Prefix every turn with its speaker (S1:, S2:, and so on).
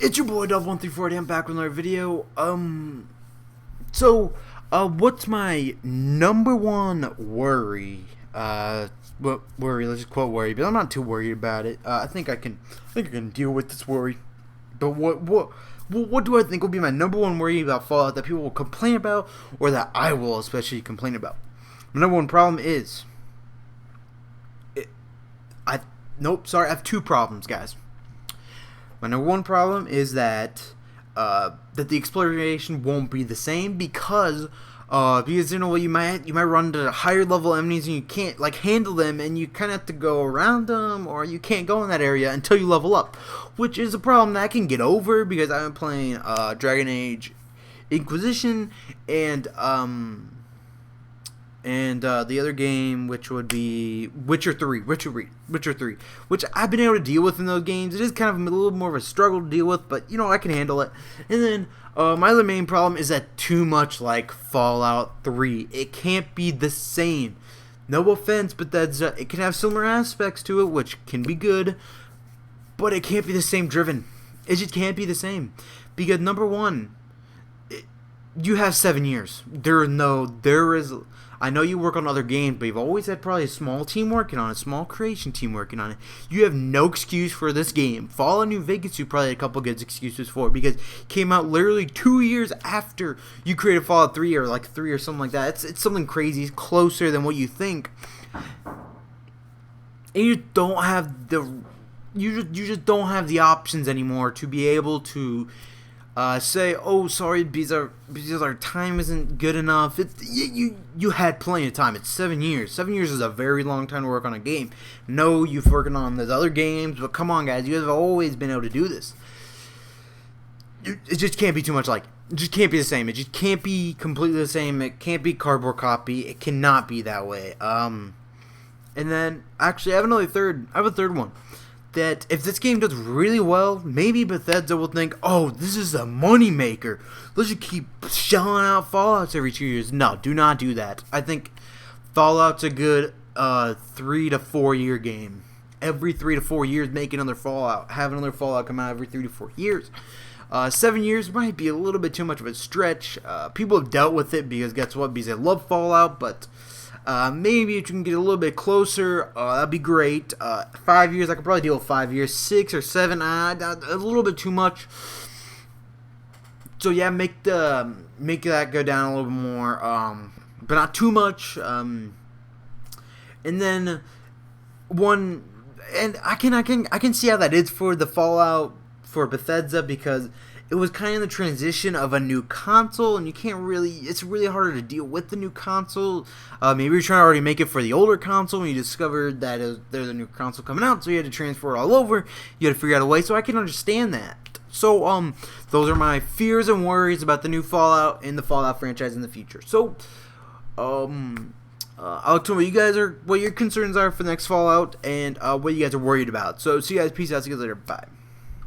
S1: It's your boy Dub1340. I'm back with another video. What's my number one worry? What worry? Let's just quote worry, but I'm not too worried about it. I think I can deal with this worry. But what do I think will be my number one worry about Fallout that people will complain about, or that I will especially complain about? My number one problem is, I have two problems, guys. My number one problem is that the exploration won't be the same because you know, you might run into higher level enemies and you can't handle them, and you kind of have to go around them, or you can't go in that area until you level up, which is a problem that I can get over because I've been playing Dragon Age Inquisition and the other game, which would be Witcher 3, which I've been able to deal with in those games. It is kind of a little more of a struggle to deal with, but you know, I can handle it. And then my other main problem is that too much like Fallout 3, it can't be the same. No offense, but it can have similar aspects to it, which can be good, but it can't be the same driven. It just can't be the same because number one, you have 7 years. I know you work on other games, but you've always had probably a small team working on it, small creation team working on it. You have no excuse for this game. Fallout New Vegas, you probably had a couple good excuses for it because it came out literally 2 years after you created Fallout 3 or like 3 or something like that. It's something crazy. It's closer than what you think. And you don't have you just don't have the options anymore to be able to say, oh, sorry, because our time isn't good enough. You had plenty of time. It's 7 years. 7 years is a very long time to work on a game. No, you've working on those other games, but come on, guys, you have always been able to do this. It just can't be too much like. It just can't be the same. It just can't be completely the same. It can't be cardboard copy. It cannot be that way. And then actually, I have a third one. That if this game does really well, maybe Bethesda will think, oh, this is a moneymaker. Let's just keep shelling out Fallouts every 2 years. No, do not do that. I think Fallout's a good 3 to 4 year game. Every 3 to 4 years, make another Fallout. Have another Fallout come out every 3 to 4 years. 7 years might be a little bit too much of a stretch. People have dealt with it because guess what? Because they love Fallout, but maybe if you can get a little bit closer, that'd be great. 5 years, I could probably deal with 5 years. 6 or 7, a little bit too much. So yeah, make that go down a little bit more, but not too much. And then I can see how that is for the Fallout for Bethesda because it was kind of the transition of a new console, and it's really harder to deal with the new console. Maybe you're trying to already make it for the older console, and you discovered that there's a new console coming out, so you had to transfer it all over. You had to figure out a way, so I can understand that. So, those are my fears and worries about the new Fallout and the Fallout franchise in the future. So, I'll tell what your concerns are for the next Fallout, and what you guys are worried about. So, see you guys. Peace out. See you guys later. Bye.